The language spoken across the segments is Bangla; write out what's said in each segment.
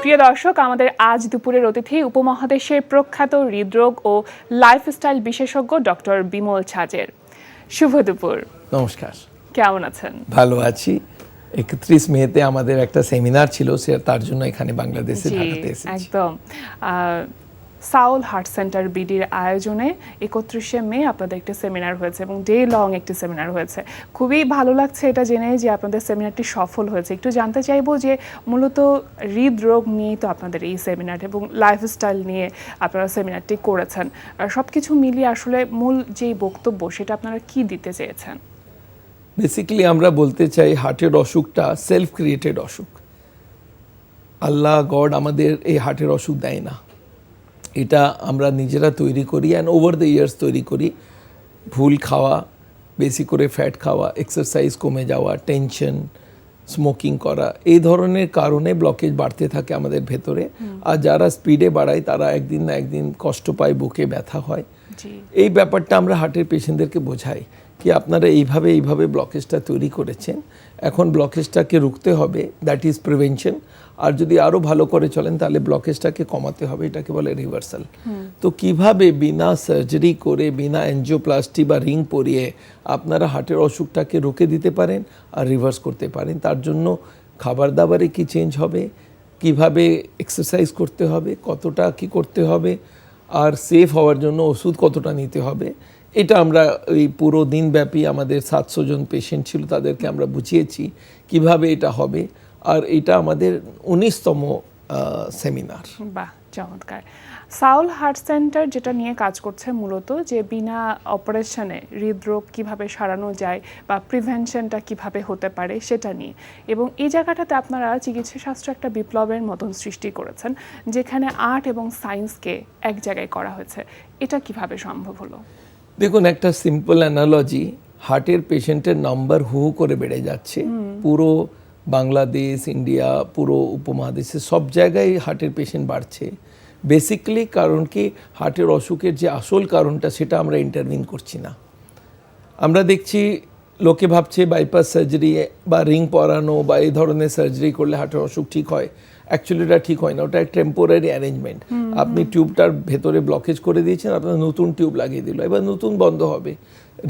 প্রিয় দর্শক, আমাদের আজ দুপুরের অতিথি উপমহাদেশের প্রখ্যাত হৃদরোগ ও লাইফস্টাইল বিশেষজ্ঞ ডক্টর বিমল ছাজের। শুভ দুপুর। নমস্কার। কেমন আছেন? ভালো আছি। 31 মেতে আমাদের একটা সেমিনার ছিল, তার জন্য এখানে বাংলাদেশে ঢাকাতে এসেছি। একদম। সাউল হার্ট সেন্টার বিডির আয়োজনে 31শে মে আপনাদের একটা সেমিনার হয়েছে এবং ডে লং একটি সেমিনার হয়েছে। খুবই ভালো লাগছে এটা জেনে যে আপনাদের সেমিনারটি সফল হয়েছে। একটু জানতে চাইবো যে মূলত হৃদরোগ নিয়েই তো আপনাদের এই সেমিনার এবং লাইফস্টাইল নিয়ে আপনারা সেমিনারটি করেছেন। সব কিছু মিলিয়ে আসলে মূল যেই বক্তব্য সেটা আপনারা কি দিতে চেয়েছেন? বেসিক্যালি আমরা বলতে চাই হার্টের অসুখটা সেলফ ক্রিয়েটেড অসুখ। আল্লাহ গড আমাদের এই হার্টের অসুখ দেয় না, এটা আমরা নিজেরা তৈরি করি অ্যান্ড ওভার দ্য ইয়ার্স তৈরি করি। ভুল খাওয়া, বেশি করে ফ্যাট খাওয়া, এক্সারসাইজ কমে যাওয়া, টেনশন, স্মোকিং করা, এই ধরনের কারণে ব্লকেজ বাড়তে থাকে আমাদের ভেতরে। আর যারা স্পিডে বাড়ায় তারা একদিন না একদিন কষ্ট পায়, বুকে ব্যথা হয়। এই ব্যাপারটা আমরা হার্টের পেশেন্টদেরকে বোঝাই কি আপনারা এইভাবে ব্লকেজটা তৈরি করেছেন, এখন ব্লকেজটাকে রুখতে হবে, দ্যাট ইজ প্রিভেনশন। আর যদি আরও ভালো করে চলেন তাহলে ব্লকেজটাকে কমাতে হবে, এটাকে বলে রিভার্সাল। তো কিভাবে বিনা সার্জারি করে, বিনা এনজিওপ্লাস্টি বা রিং পরিয়ে আপনারা হার্টের অসুখটাকে রুখে দিতে পারেন আর রিভার্স করতে পারেন, তার জন্য খাবার দাবারে কি চেঞ্জ হবে, কিভাবে এক্সারসাইজ করতে হবে, কতটা কি করতে হবে, আর সেফ হওয়ার জন্য ওষুধ কতটা নিতে হবে, এটা আমরা ওই পুরো দিনব্যাপী আমাদের 700 জন পেশেন্ট ছিল, তাদেরকে আমরা বুঝিয়েছি কিভাবে এটা হবে। আর এটা আমাদের 19তম সেমিনার। বাহ, চমৎকার। সাউল হার্ট সেন্টার যেটা নিয়ে কাজ করছে মূলত যে বিনা অপারেশনে হৃদরোগ কিভাবে সারানো যায় বা প্রিভেনশনটা কিভাবে হতে পারে সেটা নিয়ে, এবং এই জায়গাটাতে আপনারা চিকিৎসা শাস্ত্র একটা বিপ্লবের মতন সৃষ্টি করেছেন, যেখানে আর্ট এবং সায়েন্সকে এক জায়গায় করা হয়েছে। এটা কিভাবে সম্ভব হলো? দেখুন, একটা সিম্পল অ্যানালজি, হার্টের পেশেন্টের নাম্বার হু করে বেড়ে যাচ্ছে। পুরো বাংলাদেশ, ইন্ডিয়া, পুরো উপমহাদেশে সব জায়গায় হার্টের পেশেন্ট বাড়ছে। বেসিক্যালি কারণ কি, হার্টের অসুখের যে আসল কারণটা সেটা আমরা ইন্টারভিন করছি না। আমরা দেখছি লোকে ভাবছে বাইপাস সার্জারি বা রিং পরানো বা এই ধরনের সার্জারি করলে হার্টের অসুখ ঠিক হয়। অ্যাকচুয়ালি এটা ঠিক হয় না, ওটা এক টেম্পোরারি অ্যারেঞ্জমেন্ট। আপনি টিউবটার ভেতরে ব্লকেজ করে দিয়েছেন, আপনার নতুন টিউব লাগিয়ে দিল, এবার নতুন বন্ধ হবে।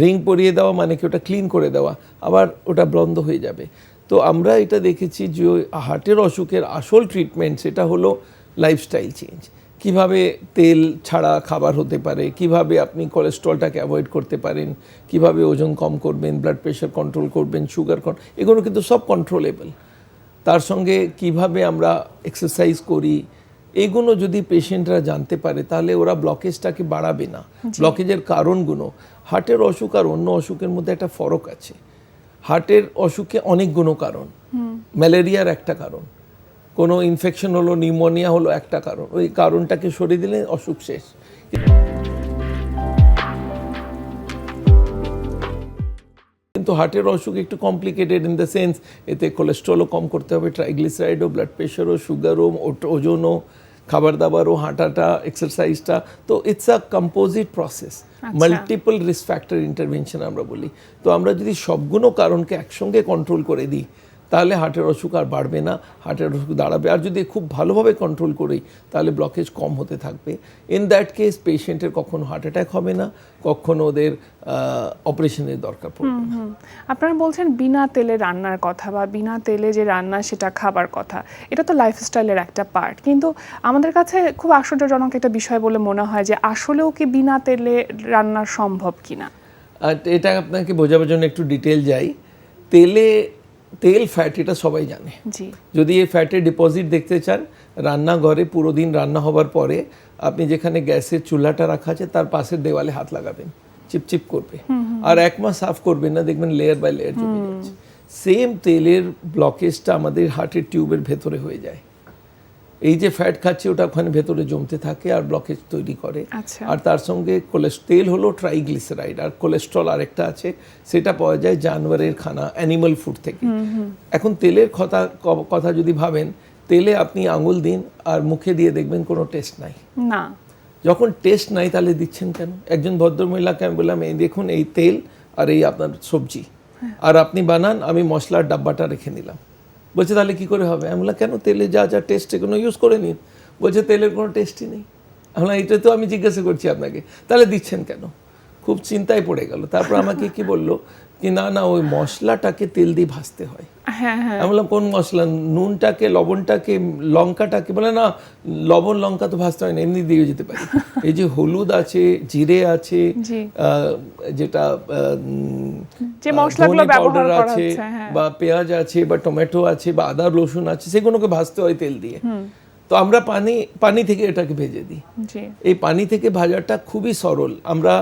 রিং পরিয়ে দেওয়া মানে কি ওটা ক্লিন করে দেওয়া, আবার ওটা বন্ধ হয়ে যাবে। তো আমরা এটা দেখেছি যে হার্টের অসুখের আসল ট্রিটমেন্ট সেটা হলো লাইফস্টাইল চেঞ্জ। কিভাবে তেল ছাড়া খাবার হতে পারে, কিভাবে আপনি কোলেস্ট্রলটাকে অ্যাভয়েড করতে পারেন, কিভাবে ওজন কম করবেন, ব্লাড প্রেশার কন্ট্রোল করবেন, সুগার এগুলো কিন্তু সব কন্ট্রোলেবল। তার সঙ্গে কিভাবে আমরা এক্সারসাইজ করি, এগুলো যদি পেশেন্টরা জানতে পারে তাহলে ওরা ব্লকেজটাকে বাড়াবে না। ব্লকেজের কারণগুলো, হার্টের অসুখ আর অন্য অসুখের মধ্যে একটা ফরক আছে। হার্টের অসুখে অনেকগুলো কারণ, ম্যালেরিয়ার একটা কারণ, কোনো ইনফেকশন হলো, নিউমোনিয়া হলো একটা কারণ, ওই কারণটাকে সরিয়ে দিলে অসুখ শেষ। কিন্তু হার্টের অসুখ একটু কমপ্লিকেটেড ইন দ্য সেন্স, এতে কোলেস্ট্রলও কম করতে হবে, ট্রাইগ্লিসারাইডও, ব্লাড প্রেশারও, সুগারও, ওজনও, খাবার দাবারও, হাঁটাটা, এক্সারসাইজটা। তো it's a composite process, multiple risk factor intervention আমরা বলি। তো আমরা যদি সবগুলো কারণকে একসঙ্গে কন্ট্রোল করে দিই তাহলে হার্টের অসুখ আর বাড়বে না, হার্টের অসুখ দাঁড়াবে। আর যদি খুব ভালোভাবে কন্ট্রোল করি তাহলে ব্লকেজ কম হতে থাকবে। ইন দ্যাট কেস পেশেন্টের কখনো হার্ট অ্যাটাক হবে না, কখনো ওদের অপারেশনের দরকার পড়বে না। আপনারা বলছেন বিনা তেলে রান্নার কথা বা বিনা তেলে যে রান্না সেটা খাবার কথা, এটা তো লাইফস্টাইলের একটা পার্ট। কিন্তু আমাদের কাছে খুব আশ্চর্যজনক একটা বিষয় বলে মনে হয় যে আসলেও কি বিনা তেলে রান্না সম্ভব কিনা। আর এটা আপনাকে বোঝাবার জন্য একটু ডিটেল যাই। তেল ফ্যাট এটা সবাই জানে। যদি এই ফ্যাটের ডিপোজিট দেখতে চান, রান্নাঘরে পুরো দিন রান্না হবার পরে আপনি যেখানে গ্যাসের চুলাটা রাখা আছে তার পাশের দেওয়ালে হাত লাগাবেন, চিপচিপ করবে, আর 1 মাস সাফ করবেন না, দেখবেন লেয়ার বাই লেয়ার জমে যাচ্ছে। সেম তেলের ব্লকেজটা আমাদের হার্টের টিউবের ভেতরে হয়ে যায়। এই যে ফ্যাট খাচ্ছে ওটা ওখানে ভেতরে জমতে থাকে আর ব্লকেজ তৈরি করে। আর তার সঙ্গে তেল হলো ট্রাইগ্লিসারাইড, আর কোলেস্ট্রল আরেকটা আছে, সেটা পাওয়া যায় জানোয়ারের খানা, অ্যানিমাল ফুড থেকে। এখন তেলের কথা যদি ভাবেন, তেলে আপনি আঙুল দিন আর মুখে দিয়ে দেখবেন কোনো টেস্ট নাই। না, যখন টেস্ট নাই তাহলে দিচ্ছেন কেন? একজন ভদ্রমহিলাকে আমি বললাম, এই দেখুন এই তেল আর এই আপনার সবজি, আর আপনি বানান, আমি মশলার ডাব্বাটা রেখে নিলাম, বলছে তাহলে কি করে হবে? আমি বললাম কেন, তেলে যা যা টেস্ট এগুলো ইউজ করে নিন। বলছে তেলের কোনো টেস্টই নেই। আমি বললাম এটা তো আমি জিজ্ঞাসা করছি আপনাকে, তাহলে দিচ্ছেন কেন? খুব চিন্তায় পড়ে গেল। তারপর আমাকে কি বললো কি না না ওই মশলাটাকে তেল দিয়ে ভাজতে হয়। হ্যাঁ হ্যাঁ আমি বললাম কোন মশলা? নুনটাকে, লবণটাকে, লঙ্কাটাকে? বলে না, লবণ লঙ্কা তো ভাজতে হয় না, এমনি দিয়ে যেতে পারি। এই যে হলুদ আছে, জিরে আছে, জি যেটা যে মশলাগুলো ধনে ব্যবহার পাউডার করা আছে, হচ্ছে, হ্যাঁ বা পেঁয়াজ আছে, বা টমেটো আছে, বা আদা রসুন আছে, সেগুলোকে ভাজতে হয় তেল দিয়ে। তো আমরা পানি থেকে এটাকে ভেজে দিই। জি এই পানি থেকে ভাজাটা খুবই সরল। আমরা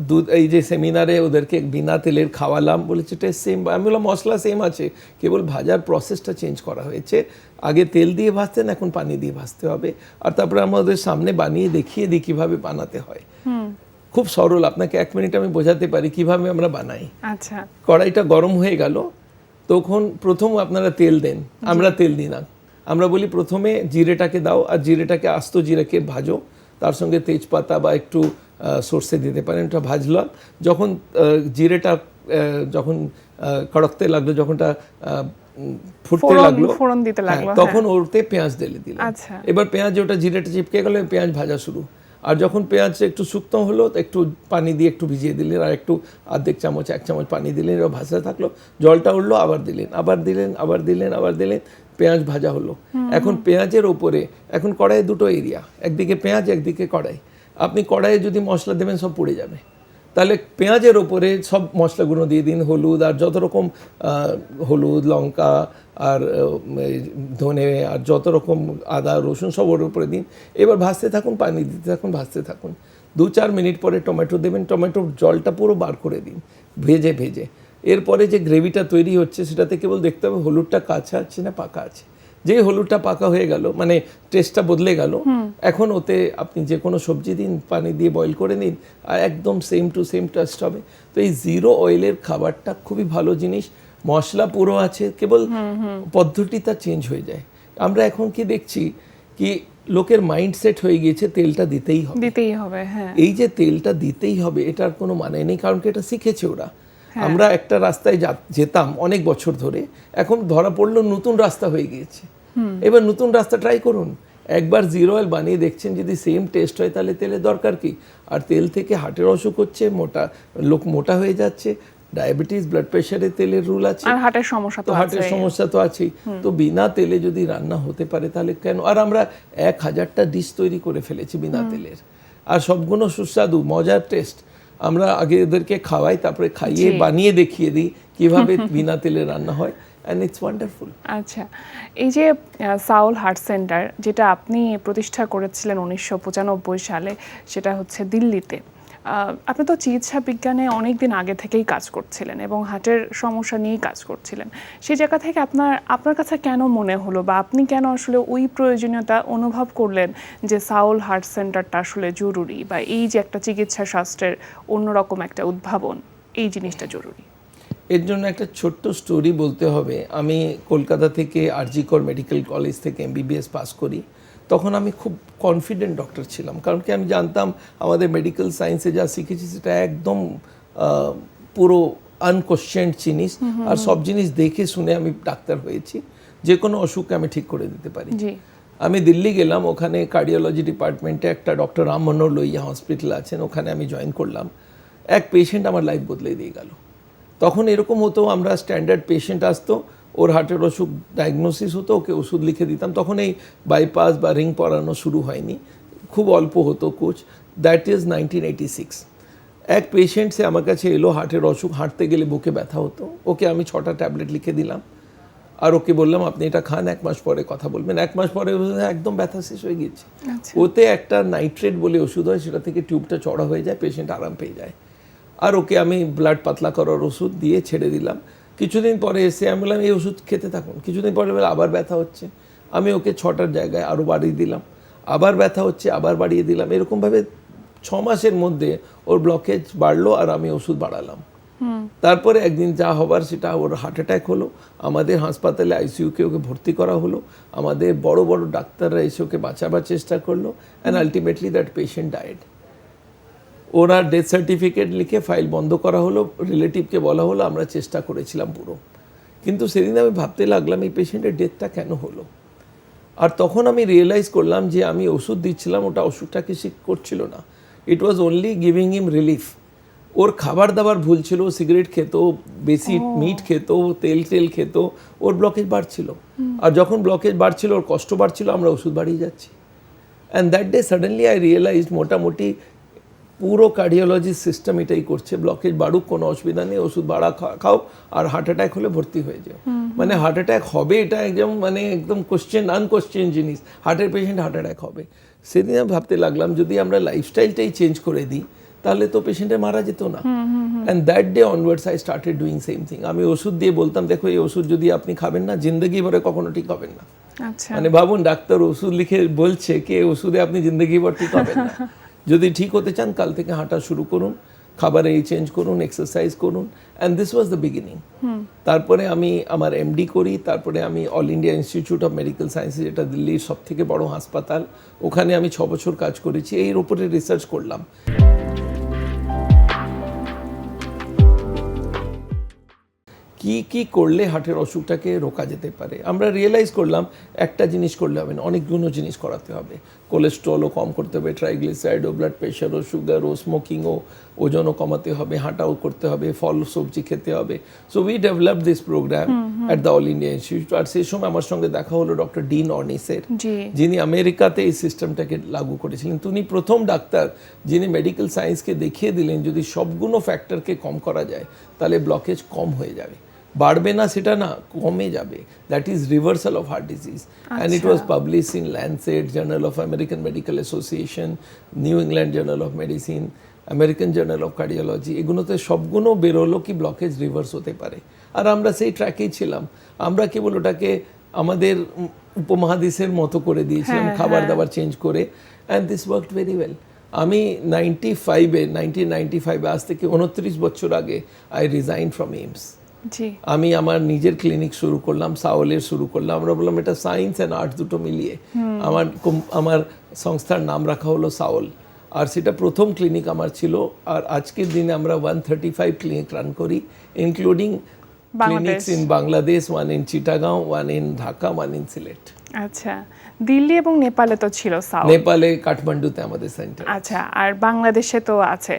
দুধ, এই যে সেমিনারে ওদেরকে বিনা তেলের খাওয়ালাম, বলেছে টেস্ট সেম। আমি বললাম মশলা সেম আছে, কেবল ভাজার প্রসেসটা চেঞ্জ করা হয়েছে। আগে তেল দিয়ে ভাজতেন, এখন পানি দিয়ে ভাজতে হবে। আর তারপরে আমাদের সামনে বানিয়ে দেখিয়ে দিই কীভাবে বানাতে হয়। খুব সরল, আপনাকে 1 মিনিট আমি বোঝাতে পারি কিভাবে আমরা বানাই। আচ্ছা কড়াইটা গরম হয়ে গেল, তখন প্রথম আপনারা তেল দেন, আমরা তেল দিই না। আমরা বলি প্রথমে জিরেটাকে দাও, আর জিরেটাকে আস্ত জিরেকে ভাজো, তার সঙ্গে তেজপাতা বা একটু সর্ষে দিতে পারেন, এটা ভাজলাম। যখন জিরেটা যখন কড়কতে লাগলো, যখনটা ফুটতে লাগলো, ফোড়ন দিতে হ্যাঁ, লাগলো, তখন ওতে পেঁয়াজ ঢেলে দিলাম। আচ্ছা এবার পেঁয়াজ ওটা জিরেটা চিপকে গেলে পেঁয়াজ ভাজা শুরু। আর যখন পেঁয়াজ একটু শুকনো হলো, একটু পানি দিয়ে একটু ভিজিয়ে দিলেন, আর একটু আর্ধেক চামচ 1 চামচ পানি দিলেন, এবার ভাজা থাকলো, জলটা উঠলো, আবার দিলেন, আবার দিলেন, আবার দিলেন, আবার দিলেন, পেঁয়াজ ভাজা হলো। এখন পেঁয়াজের ওপরে, এখন কড়াইয়ে দুটো এরিয়া, একদিকে পেঁয়াজ, একদিকে কড়াই। আপনি কড়াইয়ে যদি মশলা দেবেন সব পুড়ে যাবে। তাহলে পেঁয়াজের ওপরে সব মশলাগুলো দিয়ে দিন, হলুদ আর যত রকম হলুদ, লঙ্কা আর ধনে আর যত রকম আদা রসুন সব ওর উপরে দিন। এবার ভাজতে থাকুন, পানি দিতে থাকুন, ভাজতে থাকুন। 2-4 মিনিট পরে টমেটো দেবেন, টমেটোর জলটা পুরো বার করে দিন ভেজে ভেজে। এরপরে যে গ্রেভিটা তৈরি হচ্ছে সেটাতে কেবল দেখতে হবে হলুদটা কাঁচা আছে না পাকা আছে। যেই হলুদটা পাকা হয়ে গেল, মানে টেস্টটা বদলে গেল, এখন ওতে আপনি যে কোনো সবজি দিন, পানি দিয়ে বয়েল করে নিন, আর একদম সেম টু সেম টেস্ট হবে। তো এই জিরো অয়েলের খাবারটা খুবই ভালো জিনিস। মশলা পুরো আছে, কেবল পদ্ধতিটা চেঞ্জ হয়ে যায়। আমরা এখন কি দেখছি কি লোকের মাইন্ডসেট হয়ে গিয়েছে তেলটা দিতেই হবে, হ্যাঁ এই যে তেলটা দিতেই হবে এটার কোনো মানে নেই, কারণ কি এটা শিখেছে ওরা। আমরা একটা রাস্তায় যেতাম অনেক বছর ধরে, এখন ধরা পড়লো নতুন রাস্তা হয়ে গিয়েছে। এবার নতুন রাস্তা ট্রাই করুন, একবার জিরো অয়েল বানিয়ে দেখছেন, যদি সেম টেস্ট হয় তাহলে তেলের দরকার কি? আর তেল থেকে হার্টের অসুখ হচ্ছে, লোক মোটা হয়ে যাচ্ছে, ডায়াবেটিস, ব্লাড প্রেশারে তেলের রুল আছে, আর হার্টের সমস্যা তো হার্টের সমস্যা তো আছেই। তো বিনা তেলে যদি রান্না হতে পারে তাহলে কেন? আর আমরা 1000টা ডিশ তৈরি করে ফেলেছি বিনা তেলের, আর সবগুলো সুস্বাদু, মজার টেস্ট। আমরা আগে এদেরকে খাওয়াই, তারপরে খাইয়ে বানিয়ে দেখিয়ে দিই কিভাবে বিনা তেলে রান্না হয়, অ্যান্ড ইটস ওয়ান্ডারফুল। আচ্ছা, এই যে সাউল হার্ট সেন্টার যেটা আপনি প্রতিষ্ঠা করেছিলেন 1995 সালে, সেটা হচ্ছে দিল্লিতে। আপনি তো চিকিৎসা বিজ্ঞানে অনেক দিন আগে থেকেই কাজ করছিলেন এবং হার্টের সমস্যা নিয়েই কাজ করছিলেন। সেই জায়গা থেকে আপনার কাছে কেন মনে হলো, বা আপনি কেন আসলে ওই প্রয়োজনীয়তা অনুভব করলেন যে সাউল হার্ট সেন্টারটা আসলে জরুরি, বা এই যে একটা চিকিৎসা শাস্ত্রের অন্যরকম একটা উদ্ভাবন, এই জিনিসটা জরুরি? এর জন্য একটা ছোট্ট স্টোরি বলতে হবে। আমি কলকাতা থেকে আরজি কর মেডিকেল কলেজ থেকে MBBS পাস করি। তখন আমি খুব কনফিডেন্ট ডক্টর ছিলাম, কারণ কি আমি জানতাম আমাদের মেডিকেল সায়েন্সে যা শিখেছি সেটা একদম পুরো আনকোশ্চেন্ড জিনিস, আর সব জিনিস দেখে শুনে আমি ডাক্তার হয়েছি, যে কোনো অসুখকে আমি ঠিক করে দিতে পারি। আমি দিল্লি গেলাম, ওখানে কার্ডিওলজি ডিপার্টমেন্টে একটা ডক্টর রাম মনোহর লোহিয়া হসপিটাল আছেন, ওখানে আমি জয়েন করলাম। এক পেশেন্ট আমার লাইফ বদলে দিয়ে গেল। তখন এরকম হতো, আমরা স্ট্যান্ডার্ড পেশেন্ট আসতো, ওর হার্টের অসুখ ডায়াগনোসিস হতো, ওকে ওষুধ লিখে দিতাম। তখন এই বাইপাস বা রিং পরানো শুরু হয়নি, খুব অল্প হতো কোচ। That is 1986। এক পেশেন্ট সে আমার কাছে এলো, হার্টের অসুখ, হাঁটতে গেলে বুকে ব্যথা হতো। ওকে আমি 6টা ট্যাবলেট লিখে দিলাম, আর ওকে বললাম আপনি এটা খান, 1 মাস পরে কথা বলবেন। 1 মাস পরে একদম ব্যথা শেষ হয়ে গিয়েছে। ওতে একটা নাইট্রেট বলে ওষুধ হয়, সেটা থেকে টিউবটা চড়া হয়ে যায়, পেশেন্ট আরাম পেয়ে যায়। আর ওকে আমি ব্লাড পাতলা করার ওষুধ দিয়ে ছেড়ে দিলাম। কিছুদিন পরে এসে আমি বললাম এই ওষুধ খেতে থাকুন। কিছুদিন পরে আবার ব্যথা হচ্ছে, আমি ওকে 6টার জায়গায় আরও বাড়িয়ে দিলাম। আবার ব্যথা হচ্ছে, আবার বাড়িয়ে দিলাম। এরকমভাবে 6 মাসের মধ্যে ওর ব্লকেজ বাড়লো, আর আমি ওষুধ বাড়ালাম। তারপরে একদিন যা হবার সেটা, ওর হার্ট অ্যাটাক হলো। আমাদের হাসপাতালে আইসিইউকে ওকে ভর্তি করা হলো। আমাদের বড় বড় ডাক্তাররা এসে ওকে বাঁচাবার চেষ্টা করলো, and ultimately that patient died. ওরা ডেথ সার্টিফিকেট লিখে ফাইল বন্ধ করা হলো, রিলেটিভকে বলা হলো আমরা চেষ্টা করেছিলাম পুরো। কিন্তু সেদিন আমি ভাবতে লাগলাম এই পেশেন্টের ডেথটা কেন হলো। আর তখন আমি রিয়েলাইজ করলাম যে আমি ওষুধ দিচ্ছিলাম, ওটা ওষুধটাকে সে করছিল না, it was only giving him relief. ওর খাবার দাবার ভুল ছিল, সিগারেট খেত, বেশি মিট খেত, তেল খেত, ওর ব্লকেজ বাড়ছিল। আর যখন ব্লকেজ বাড়ছিল, ওর কষ্ট বাড়ছিল, আমরা ওষুধ বাড়িয়ে যাচ্ছি। And that day suddenly I realise মোটামুটি পুরো কার্ডিওলজি সিস্টেম এটাই করছে, ব্লকেজ বাড়ুক কোনো অসুবিধা নেই, ওষুধ বাড়া খাও, আর হার্ট অ্যাটাক হলে ভর্তি হয়ে যাও। মানে হার্ট অ্যাটাক হবে এটা একদম মানে একদম আনকোশ্চেন জিনিস, হার্টের পেশেন্ট হার্ট অ্যাটাক হবে। সেদিন আমি ভাবতে লাগলাম যদি আমরা লাইফস্টাইলটাই চেঞ্জ করে দিই তাহলে তো পেশেন্টের মারা যেত না। And that day onwards I started doing same thing. আমি ওষুধ দিয়ে বলতাম দেখো এই ওষুধ যদি আপনি খাবেন না জিন্দগি ভরে কখনো ঠিক হবেন না। মানে ভাবুন ডাক্তার ওষুধ লিখে বলছে কি ওষুধে আপনি জিন্দগি ভর ঠিক হবেন না। যদি ঠিক হতে চান কাল থেকে হাঁটা শুরু করুন, খাবারে এই চেঞ্জ করুন, এক্সারসাইজ করুন। And this was the beginning. তারপরে আমি আমার এমডি করি, তারপরে আমি all India institute of medical sciences, যেটা দিল্লির সব থেকে বড় হাসপাতাল, ওখানে আমি 6 বছর কাজ করেছি, এর উপরে রিসার্চ করলাম। কি কি করলে হার্টের অসুখটাকে রোকা যেতে পারে। আমরা রিয়েলাইজ করলাম একটা জিনিস করলে হবে না, অনেকগুলো জিনিস করাতে হবে। কোলেস্ট্রলও কম করতে হবে, ট্রাইগ্লিসারাইডও, ব্লাড প্রেশারও, সুগারও, স্মোকিংও, ওজনও কমাতে হবে, হাঁটাও করতে হবে, ফল সবজি খেতে হবে। So we develop this program at the All India Institute. আর সেই সময় আমার সঙ্গে দেখা হলো ডক্টর ডিন অর্নিসের, যিনি আমেরিকাতে এই সিস্টেমটাকে লাগু করেছিলেন। তিনি প্রথম ডাক্তার যিনি মেডিকেল সায়েন্সকে দেখিয়ে দিলেন যদি সবগুলো ফ্যাক্টরকে কম করা যায় তাহলে ব্লকেজ কম হয়ে যাবে, বাড়বে না সেটা না, কমে যাবে। That is reversal of heart disease. And it was publish in Landsat, journal of American medical association, new England journal of medicine, American journal of cardiology, এগুলোতে সবগুলো বেরোলো কি ব্লকেজ রিভার্স হতে পারে। আর আমরা সেই ট্র্যাকেই ছিলাম। আমরা কেবল ওটাকে আমাদের উপমহাদেশের মতো করে দিয়েছিলাম, খাবার দাবার চেঞ্জ করে। And this worked very well. আমি 1995 আজ থেকে 29 বছর আগে আই রিজাইন ফ্রম এইমস। আমি আমার নিজের ক্লিনিক শুরু করলাম, সাওলের শুরু করলাম। আমরা বললাম এটা সায়েন্স অ্যান্ড আর্ট দুটো মিলিয়ে আমার সংস্থার নাম রাখা হলো সাওল। আর সেটা প্রথম ক্লিনিক আমার ছিল। আর আজকের দিনে আমরা 135 ক্লিনিক রান করি, including clinics in Bangladesh, one in Chittagong, one in Dhaka, one in Sylhet. আচ্ছা, দিল্লি এবং নেপালে তো ছিল সাউল। নেপালে কাঠমান্ডুতে আমাদের সেন্টার। আচ্ছা, আর বাংলাদেশে তো আছে।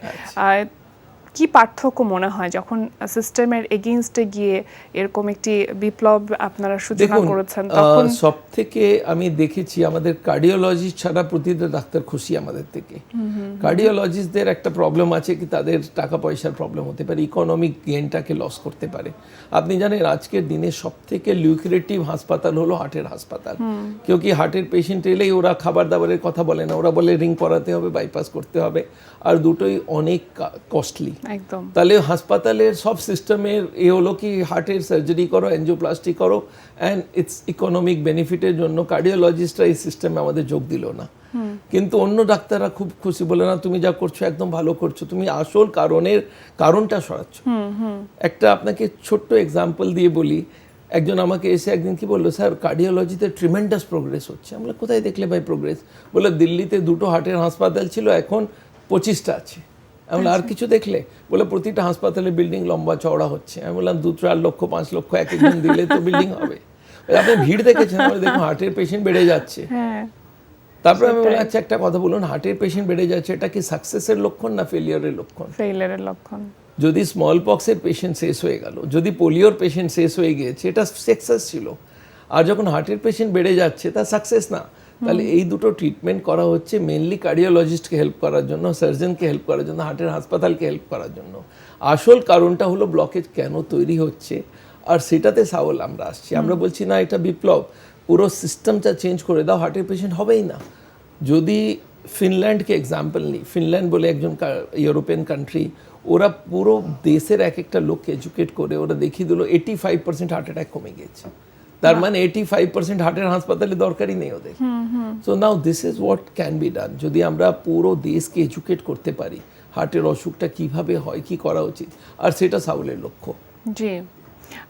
কি পার্থক্য মনে হয় যখন সিস্টেমের এগেইনস্টে গিয়ে এরকম একটি বিপ্লব আপনারা সূচনা করেছেন তখন? সব থেকে আমি দেখেছি আমাদের কার্ডিওলজিস্ট ছাড়া প্রতিটা ডাক্তার খুশি আমাদের থেকে। কার্ডিওলজিস্টদের একটা প্রবলেম আছে কি তাদের টাকা পয়সার প্রবলেম হতে পারে, ইকোনমিক গেইনটাকে লস করতে পারে। আপনি জানেন আজকের দিনে সব থেকে লিউক্রেটিভ হাসপাতাল হলো হার্টের হাসপাতাল। কেউ কি হার্টের পেশেন্ট এলেই ওরা খাবার দাবারের কথা বলে না, ওরা বলে রিং করাতে হবে, বাইপাস করতে হবে, আর দুটোই অনেক কস্টলি। একদম। তাহলে হাসপাতালের সব সিস্টেমের হলো কি হার্টের সার্জারি করো, এনজিওপ্লাস্টি করো, অ্যান্ড ইটস ইকোনমিক বেনিফিটের জন্য কার্ডিওলজিস্টরা এই সিস্টেমে আমাদের যোগ দিল না। কিন্তু অন্য ডাক্তাররা খুব খুশি, বলে না তুমি যা করছো একদম ভালো করছো, তুমি আসল কারণটা সরাচ্ছ। একটা আপনাকে ছোট্ট এক্সাম্পল দিয়ে বলি। একজন আমাকে এসে একদিন কি বললো, স্যার কার্ডিওলজিতে ট্রিমেন্ডাস প্রোগ্রেস হচ্ছে। আমরা কোথায় দেখলে ভাই প্রোগ্রেস? বলে দিল্লিতে 2টো হার্টের হাসপাতাল ছিল, এখন 25টা আছে। আমি আর কিছু দেখলে? বলে প্রতিটা হাসপাতালের বিল্ডিং লম্বা চওড়া হচ্ছে। আমি বললাম 2-4 লক্ষ 5 লক্ষ এক একজন দিলে তো বিল্ডিং হবে। আপনি ভিড় দেখেছেন? আমি দেখুন হার্টের পেশেন্ট বেড়ে যাচ্ছে। তারপরে আমি বললাম আচ্ছা একটা কথা বলুন, হার্টের পেশেন্ট বেড়ে যাচ্ছে এটা কি সাকসেসের লক্ষণ না ফেলিয়ারের লক্ষণ? ফেলিয়ারের লক্ষণ। যদি স্মল পক্সের পেশেন্ট শেষ হয়ে গেল, যদি পোলিওর পেশেন্ট শেষ হয়ে গিয়েছে, এটা সাকসেস ছিল। আর যখন হার্টের পেশেন্ট বেড়ে যাচ্ছে তা সাকসেস না। তাহলে এই দুটো ট্রিটমেন্ট করা হচ্ছে মেনলি কার্ডিওলজিস্টকে হেল্প করার জন্য, সার্জনকে হেল্প করার জন্য, হার্টের হাসপাতালকে হেল্প করার জন্য। আসল কারণটা হলো ব্লকেজ কেন তৈরি হচ্ছে, আর সেটাতে সাওল আমরা আসছি। আমরা বলছি না এটা বিপ্লব, পুরো সিস্টেমটা চেঞ্জ করে দাও, হার্টের পেশেন্ট হবেই না। যদি ফিনল্যান্ডকে এক্সাম্পল নিই, ফিনল্যান্ড বলে একজন ইউরোপিয়ান কান্ট্রি, ওরা পুরো দেশের এক একটা লোককে এডুকেট করে ওরা দেখিয়ে দিল 85% হার্ট অ্যাটাক কমে গিয়েছে। তার মানে 85% হার্টের হাসপাতালে দরকারই নেই ওদের। So now this is what can be done. যদি আমরা পুরো দেশকে এডুকেট করতে পারি হার্টের অসুখটা কিভাবে হয়, কি করা উচিত, আর সেটা সাউলের লক্ষ্য। জি,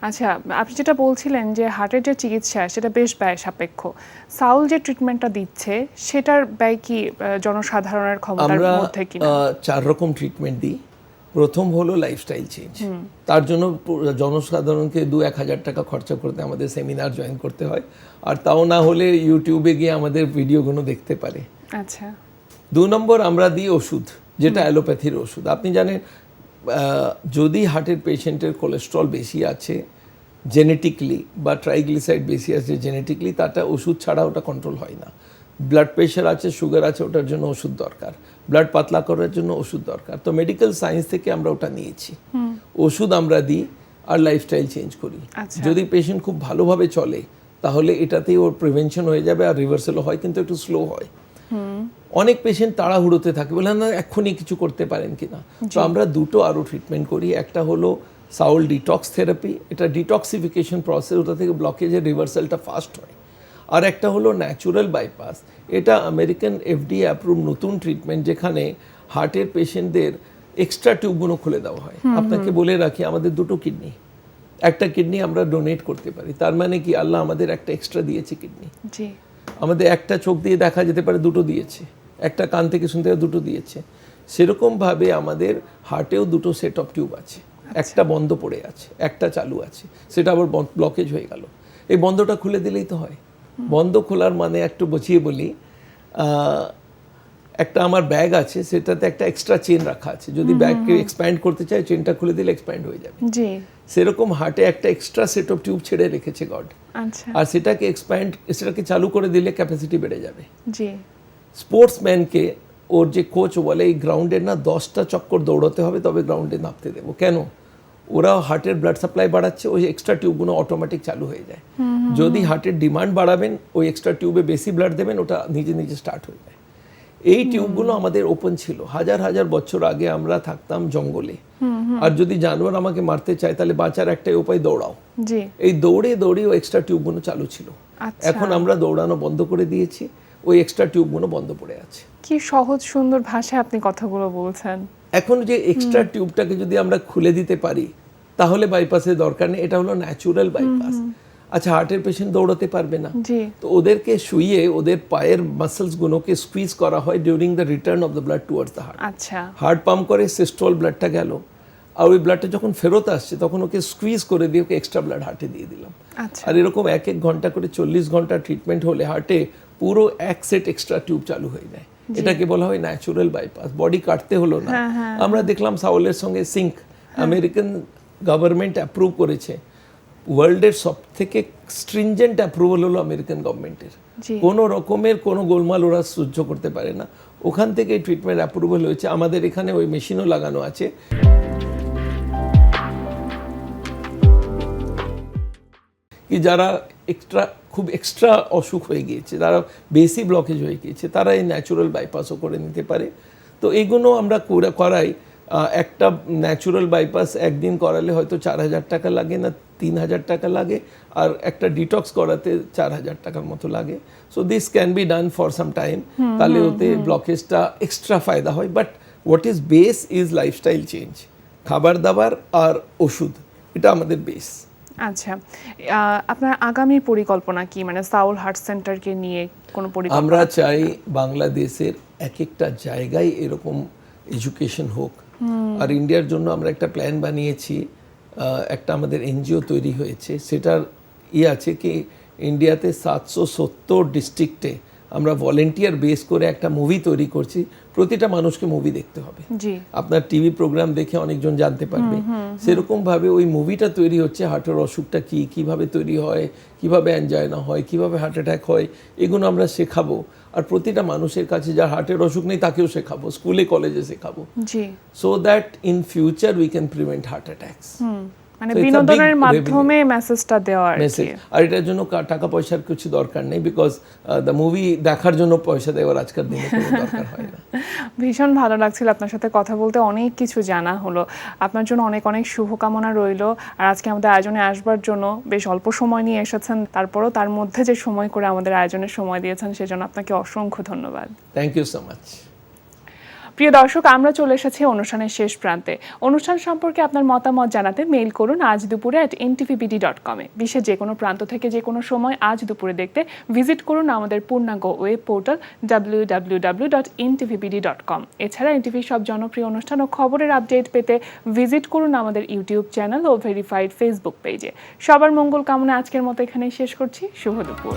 আচ্ছা, আপনি যেটা বলছিলেন যে হার্টের যে চিকিৎসা সেটা বেশ ব্যয় সাপেক্ষ। সাউল যে ট্রিটমেন্টটা দিচ্ছে সেটার ব্যয় কি জনসাধারণের ক্ষমতার মধ্যে কিনা? আমরা 4 রকম ট্রিটমেন্ট দিই। প্রথম হলো লাইফস্টাইল চেঞ্জ। তার জন্য জনসাধারণকে 2-1 হাজার টাকা খরচা করতে আমাদের সেমিনার জয়েন করতে হয়, আর তাও না হলে ইউটিউবে গিয়ে আমাদের ভিডিওগুলো দেখতে পারে। আচ্ছা। 2 নম্বর আমরা দিই ওষুধ, যেটা অ্যালোপ্যাথির ওষুধ। আপনি জানেন যদি হার্টের পেশেন্টের কোলেস্ট্রল বেশি আছে জেনেটিকলি বা ট্রাইগ্লিসাইড বেশি আছে জেনেটিকলি, তাটা ওষুধ ছাড়া ওটা কন্ট্রোল হয় না। ব্লাড প্রেশার আছে, সুগার আছে, ওটার জন্য ওষুধ দরকার। ব্লাড পাতলা করার জন্য ওষুধ দরকার। তো মেডিকেল সায়েন্স থেকে আমরা ওটা নিয়েছি। ওষুধ আমরা দিই আর লাইফস্টাইল চেঞ্জ করি। যদি পেশেন্ট খুব ভালোভাবে চলে তাহলে এটাতেই ওর প্রিভেনশন হয়ে যাবে, আর রিভার্সালও হয়, কিন্তু একটু স্লো হয়। অনেক পেশেন্ট তাড়াহুড়োতে থাকে, বলে না এক্ষুনি কিছু করতে পারেন কিনা। তো আমরা দুটো আরও ট্রিটমেন্ট করি। একটা হলো সাউল ডিটক্স থেরাপি, এটা ডিটক্সিফিকেশন প্রসেস, ওটা থেকে ব্লকেজের রিভার্সালটা ফাস্ট হয়। আর একটা হলো ন্যাচুরাল বাইপাস, এটা আমেরিকান FDA অ্যাপ্রুভ নতুন ট্রিটমেন্ট, যেখানে হার্টের পেশেন্টদের এক্সট্রা টিউবগুলো খুলে দেওয়া হয়। আপনাকে বলে রাখি, আমাদের দুটো কিডনি, একটা কিডনি আমরা ডোনেট করতে পারি। তার মানে কি, আল্লাহ আমাদের একটা এক্সট্রা দিয়েছে কিডনি। জি। আমাদের একটা চোখ দিয়ে দেখা যেতে পারে, দুটো দিয়েছে। একটা কান থেকে শুনতে পারে, দুটো দিয়েছে। সেরকমভাবে আমাদের হার্টেও দুটো সেট অফ টিউব আছে। একটা বন্ধ পড়ে আছে, একটা চালু আছে, সেটা আবার ব্লকেজ হয়ে গেল। এই বন্ধটা খুলে দিলেই তো হয়। বন্ধ খোলার মানে একটু বুঝিয়ে বলি, একটা আমার ব্যাগ আছে, সেটাতে একটা এক্সট্রা চেন রাখা আছে। যদি ব্যাগকে এক্সপ্যান্ড করতে চাই, চেনটা খুলে দিলে এক্সপ্যান্ড হয়ে যাবে। জি। সেরকম হার্টে একটা এক্সট্রা সেট অফ টিউব ছেড়ে রেখেছে গড। আচ্ছা। আর সেটাকে চালু করে দিলে ক্যাপাসিটি বেড়ে যাবে। জি। স্পোর্টসম্যানকে ওর যে কোচ বলে, এই গ্রাউন্ডের না 10টা চক্কর দৌড়াতে হবে, তবে গ্রাউন্ডে নামতে দেবো। কেন? ওরা হার্টের ব্লাড সাপ্লাই বাড়াচ্ছে, ওই এক্সট্রা টিউবগুলো অটোমেটিক চালু হয়ে যায়। যদি হার্টের ডিমান্ড বাড়াবেন, ওই এক্সট্রা টিউবে বেশি ব্লাড দেবেন, ওটা নিজে নিজে স্টার্ট হয়ে যায়। এই টিউবগুলো আমাদের ওপেন ছিল। হাজার হাজার বছর আগে আমরা থাকতাম জঙ্গলে, আর যদি জানোয়ার আমাকে মারতে চায়, তাহলে বাঁচার একটাই উপায়, দৌড়াও। জি। এই দৌড়ে দৌড়ে ওই এক্সট্রা টিউবগুলো চালু ছিল। এখন আমরা দৌড়ানো বন্ধ করে দিয়েছি, ওই এক্সট্রা টিউবগুলো বন্ধ পড়ে আছে। কি সহজ সুন্দর ভাষায় আপনি কথাগুলো বলছেন। এখন যে এক্সট্রা টিউবটাকে যদি আমরা খুলে দিতে পারি, তাহলে বাইপাসের দরকার নেই। এটা হলো ন্যাচুরাল বাইপাস। আচ্ছা, হার্টের পেশেন্ট দৌড়াতে পারবে না, তো ওদেরকে শুইয়ে ওদের পায়ের মাসলস গুলোকে স্কুইজ করা হয় during the return of the blood towards the heart. আচ্ছা। হার্ট পাম্প করে, সিস্টোল ব্লাডটা গেল, আর ওই ব্লাডটা যখন ফেরত আসছে, তখন ওকে স্কুইজ করে দিয়ে ওকে এক্সট্রা ব্লাড হার্টে দিয়ে দিলাম। আর এরকম 1-1 ঘন্টা করে 40 ঘন্টা ট্রিটমেন্ট হলে হার্টে পুরো এক সেট এক্সট্রা টিউব চালু হয়ে যায়। এটাকে বলা হয় ন্যাচুরাল বাইপাস। বডি কাটতে হলো না। আমরা দেখলাম সাউলের সঙ্গে সিঙ্ক, আমেরিকান গভর্নমেন্ট অ্যাপ্রুভ করেছে। ওয়ার্ল্ডের সব থেকে স্ট্রিনজেন্ট অ্যাপ্রুভাল হলো আমেরিকান গভর্নমেন্টের। কোনো রকমের কোনো গোলমাল ওরা সহ্য করতে পারে না। ওখান থেকে ট্রিটমেন্ট অ্যাপ্রুভাল হয়েছে। আমাদের এখানে ওই মেশিনও লাগানো আছে। কি যারা খুব এক্সট্রা অসুখ হয়ে গিয়েছে, যারা বেশি ব্লকেজ হয়ে গিয়েছে, তারা এই ন্যাচুরাল বাইপাসও করে নিতে পারে। তো এগুলো আমরা করাই। একটা ন্যাচুরাল বাইপাস একদিন করালে হয়তো 4,000 টাকা লাগে, না 3,000 টাকা লাগে, আর একটা ডিটক্স করাতে 4,000 টাকার মতো লাগে। So this can be done for some time. তাহলে ওতে ব্লকেজটা এক্সট্রা ফায়দা হয়। But what is base is lifestyle change. খাবার দাবার আর ওষুধ, এটা আমাদের বেস। আচ্ছা, আপনার আগামী পরিকল্পনা কি? মানে সাউল হার্ট সেন্টারকে নিয়ে কোনো পরিকল্পনা? আমরা চাই বাংলাদেশের এক একটা জায়গায় এরকম এডুকেশন হোক। আর ইন্ডিয়ার জন্য আমরা একটা প্ল্যান বানিয়েছি। একটা আমাদের এনজিও তৈরি হয়েছে, সেটার আছে কি, ইন্ডিয়াতে 770 ডিস্ট্রিক্টে আমরা ভলেন্টিয়ার বেস করে একটা মুভি তৈরি করছি। প্রতিটা মানুষকে মুভি দেখতে হবে। আপনার টিভি প্রোগ্রাম দেখে অনেকজন জানতে পারবে। সেরকম ভাবে ওই মুভিটা তৈরি হচ্ছে। হার্টের অসুখটা কি, কিভাবে তৈরি হয়, কিভাবে অ্যানজাইনা হয়, কিভাবে হার্ট অ্যাটাক হয়, এগুলো আমরা শেখাবো। আর প্রতিটা মানুষের কাছে যার হার্টের অসুখ নেই তাকেও শেখাবো, স্কুলে কলেজে শেখাবো, so that in future we can prevent heart attacks. মানে বিনোদনের মাধ্যমে মেসেজটা দেওয়ার মেসেজ। আর এটার জন্য টাকা পয়সার কিছু দরকার নেই, বিকজ দ্য মুভি দেখার জন্য পয়সা দেওয়ার আজকের দিনে কোনো দরকার হয় না। ভীষণ ভালো লাগছিল আপনার সাথে কথা বলতে, অনেক কিছু জানা হলো। আপনার জন্য অনেক অনেক শুভকামনা রইল। আর আজকে আমাদের আয়োজনে আসবার জন্য বেশ অল্প সময় নিয়ে এসেছেন, তারপরও তার মধ্যে যে সময় করে আমাদের আয়োজনের সময় দিয়েছেন, সেজন্য আপনাকে অসংখ্য ধন্যবাদ। Thank you so much. প্রিয় দর্শক, আমরা চলে এসেছি অনুষ্ঠানের শেষ প্রান্তে। অনুষ্ঠান সম্পর্কে আপনার মতামত জানাতে মেইল করুন আজ দুপুরে @ntvbd.com এ। বিশ্বের যে কোনো প্রান্ত থেকে যে কোনো সময় আজ দুপুরে দেখতে ভিজিট করুন আমাদের পূর্ণাঙ্গ ওয়েব পোর্টাল www.ntvbd.com। এছাড়া এনটিভির সব জনপ্রিয় অনুষ্ঠান ও খবরের আপডেট পেতে ভিজিট করুন আমাদের ইউটিউব চ্যানেল ও ভেরিফাইড ফেসবুক পেজে। সবার মঙ্গল কামনা আজকের মতো এখানেই শেষ করছি। শুভ দুপুর।